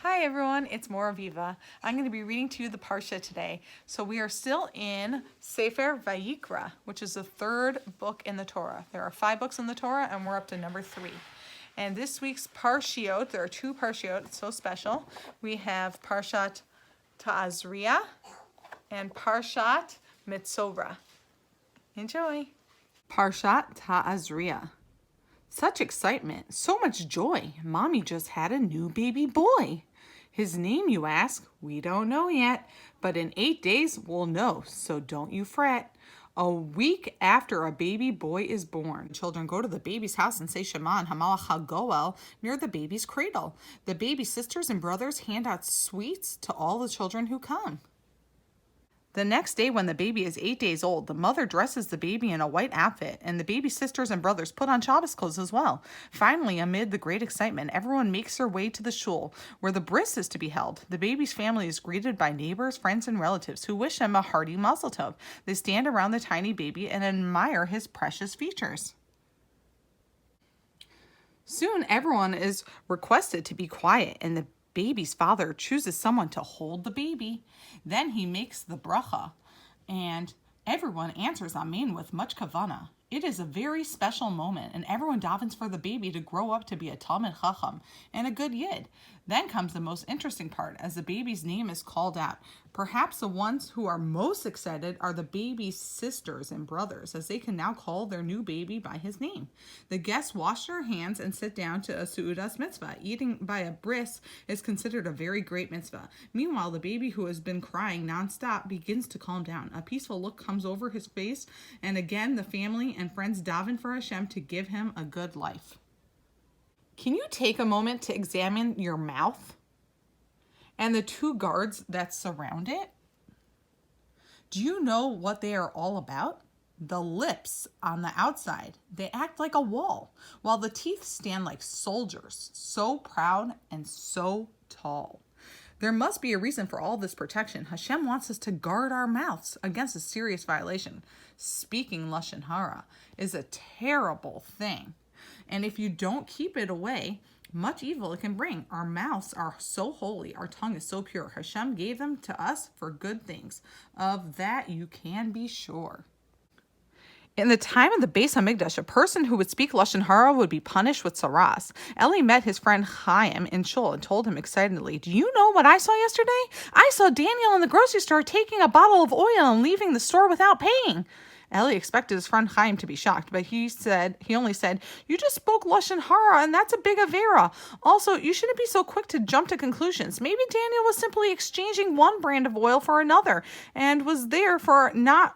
Hi everyone, it's Mora Viva. I'm going to be reading to you the Parshat today. So we are still in Sefer Vayikra, which is the third book in the Torah. There are 5 books in the Torah and we're up to number 3. And this week's Parshiot, there are 2 Parshiot, it's so special. We have Parshat Tazria and Parshat Metzora. Enjoy. Parshat Tazria. Such excitement, so much joy. Mommy just had a new baby boy. His name, you ask? We don't know yet, but in 8 days we'll know, so don't you fret. A week after a baby boy is born, children go to the baby's house and say Shema and Hamalach HaGoel near the baby's cradle. The baby's sisters and brothers hand out sweets to all the children who come. The next day, when the baby is 8 days old, the mother dresses the baby in a white outfit, and the baby's sisters and brothers put on Shabbos clothes as well. Finally, amid the great excitement, everyone makes their way to the shul, where the bris is to be held. The baby's family is greeted by neighbors, friends, and relatives who wish him a hearty mazel tov. They stand around the tiny baby and admire his precious features. Soon, everyone is requested to be quiet, and the baby's father chooses someone to hold the baby. Then he makes the bracha, and everyone answers amen with much kavana. It is a very special moment, and everyone davens for the baby to grow up to be a Talmid Chacham and a good Yid. Then comes the most interesting part, as the baby's name is called out. Perhaps the ones who are most excited are the baby's sisters and brothers, as they can now call their new baby by his name. The guests wash their hands and sit down to a su'udas mitzvah. Eating by a bris is considered a very great mitzvah. Meanwhile, the baby, who has been crying nonstop, begins to calm down. A peaceful look comes over his face, and again the family and friends daven for Hashem to give him a good life. Can you take a moment to examine your mouth and the 2 guards that surround it? Do you know what they are all about? The lips on the outside, they act like a wall, while the teeth stand like soldiers, so proud and so tall. There must be a reason for all this protection. Hashem wants us to guard our mouths against a serious violation. Speaking Lashon Hara is a terrible thing. And if you don't keep it away, much evil it can bring. Our mouths are so holy. Our tongue is so pure. Hashem gave them to us for good things. Of that you can be sure. In the time of the Beis Hamikdash, a person who would speak Lashon Hara would be punished with saras. Eli met his friend Chaim in shul and told him excitedly, "Do you know what I saw yesterday? I saw Daniel in the grocery store taking a bottle of oil and leaving the store without paying." Eli expected his friend Chaim to be shocked, but he only said, "You just spoke Lashon Hara, and that's a big avera. Also, you shouldn't be so quick to jump to conclusions. Maybe Daniel was simply exchanging one brand of oil for another, and was therefore not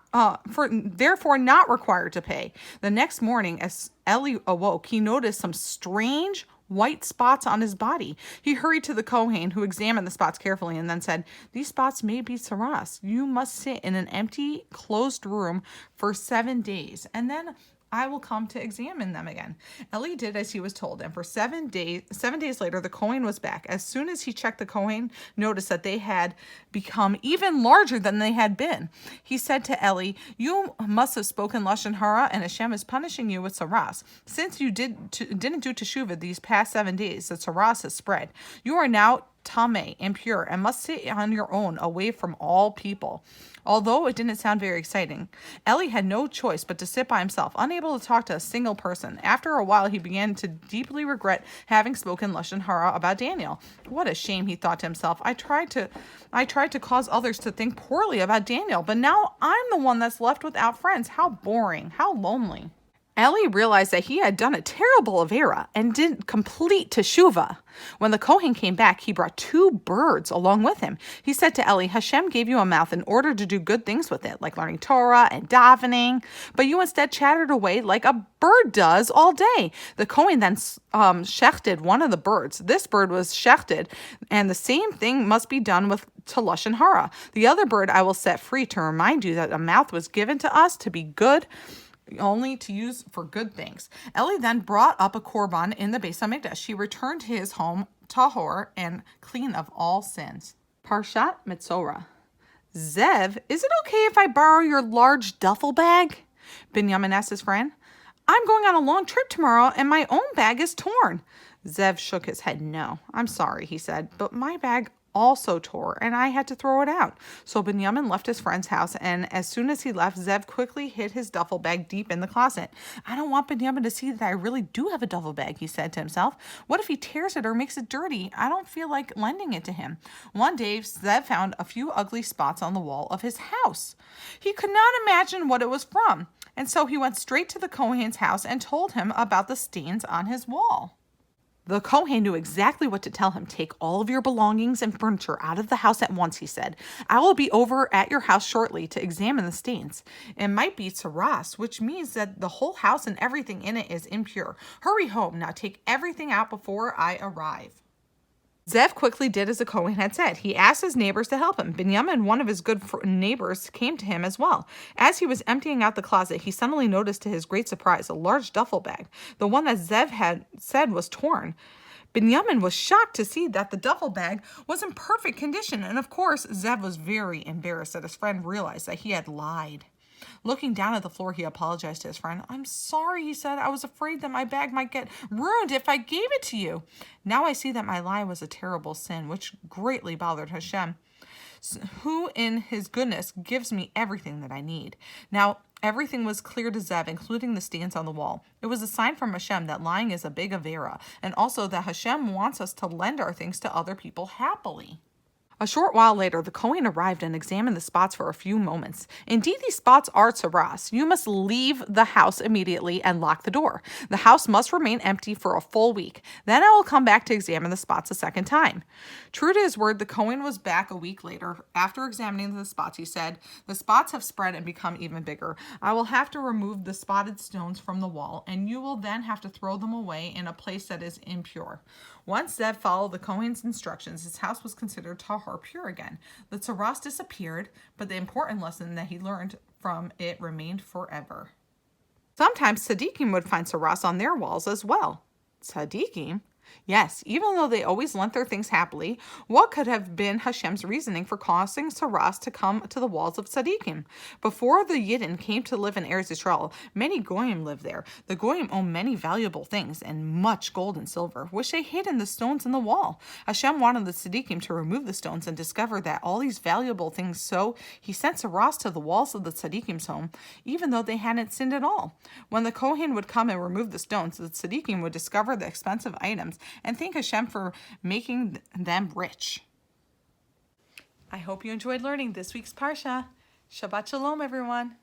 required to pay." The next morning, as Eli awoke, he noticed some strange white spots on his body. He hurried to the Kohen, who examined the spots carefully and then said, "These spots may be saras. You must sit in an empty, closed room for 7 days, and then I will come to examine them again." Eli did as he was told, and for 7 days later, the Kohen was back. As soon as he checked, the Kohen noticed that they had become even larger than they had been. He said to Eli, "You must have spoken Lashon Hara, and Hashem is punishing you with saras. Since you didn't do teshuvah these past 7 days, the saras has spread. You are now tameh, impure, and must sit on your own, away from all people." Although it didn't sound very exciting, Eli had no choice but to sit by himself, unable to talk to a single person. After a while, he began to deeply regret having spoken Lashon Hara about Daniel. What a shame, he thought to himself. I tried to cause others to think poorly about Daniel, but now I'm the one that's left without friends. How boring, how lonely. Eli realized that he had done a terrible avera and didn't complete teshuvah. When the Kohen came back, he brought 2 birds along with him. He said to Eli, "Hashem gave you a mouth in order to do good things with it, like learning Torah and davening, but you instead chattered away like a bird does all day." The Kohen then shechted one of the birds. This bird was shechted, and the same thing must be done to Lashon Hara. The other bird I will set free to remind you that a mouth was given to us to be good, only to use for good things. Eli then brought up a korban in the Beis Hamikdash. He returned to his home tahor and clean of all sins. Parshat Metzora. Zev, is it okay if I borrow your large duffel bag? Binyamin asked his friend. I'm going on a long trip tomorrow and my own bag is torn. Zev shook his head. No, I'm sorry, he said, but my bag also tore and I had to throw it out. So Binyamin left his friend's house, and as soon as he left, Zev quickly hid his duffel bag deep in the closet. I don't want Binyamin to see that I really do have a duffel bag, he said to himself. What if he tears it or makes it dirty? I don't feel like lending it to him. One day, Zev found a few ugly spots on the wall of his house. He could not imagine what it was from, and so he went straight to the Kohen's house and told him about the stains on his wall. The Kohen knew exactly what to tell him. Take all of your belongings and furniture out of the house at once, he said. I will be over at your house shortly to examine the stains. It might be tsaras, which means that the whole house and everything in it is impure. Hurry home. Now take everything out before I arrive. Zev quickly did as the Kohen had said. He asked his neighbors to help him. Binyamin, one of his good neighbors, came to him as well. As he was emptying out the closet, he suddenly noticed to his great surprise a large duffel bag. The one that Zev had said was torn. Binyamin was shocked to see that the duffel bag was in perfect condition, and of course, Zev was very embarrassed that his friend realized that he had lied. Looking down at the floor, he apologized to his friend. I'm sorry, he said. I was afraid that my bag might get ruined if I gave it to you. Now I see that my lie was a terrible sin, which greatly bothered Hashem, who in his goodness gives me everything that I need. Now, everything was clear to Zev, including the stains on the wall. It was a sign from Hashem that lying is a big avera, and also that Hashem wants us to lend our things to other people happily. A short while later, the Kohen arrived and examined the spots for a few moments. Indeed, these spots are tsaras. You must leave the house immediately and lock the door. The house must remain empty for a full week. Then I will come back to examine the spots a second time. True to his word, the Kohen was back a week later. After examining the spots, he said, the spots have spread and become even bigger. I will have to remove the spotted stones from the wall, and you will then have to throw them away in a place that is impure. Once Zev followed the Kohen's instructions, his house was considered tahar, pure again. The tsaras disappeared, but the important lesson that he learned from it remained forever. Sometimes tzaddikim would find tsaras on their walls as well. Tzaddikim? Yes, even though they always lent their things happily, what could have been Hashem's reasoning for causing tsaras to come to the walls of tzaddikim? Before the Yidden came to live in Eretz Yisrael, many goyim lived there. The goyim owned many valuable things and much gold and silver, which they hid in the stones in the wall. Hashem wanted the tzaddikim to remove the stones and discover that all these valuable things, so he sent tsaras to the walls of the tzaddikim's home, even though they hadn't sinned at all. When the Kohen would come and remove the stones, the tzaddikim would discover the expensive items and thank Hashem for making them rich. I hope you enjoyed learning this week's Parsha. Shabbat Shalom, everyone.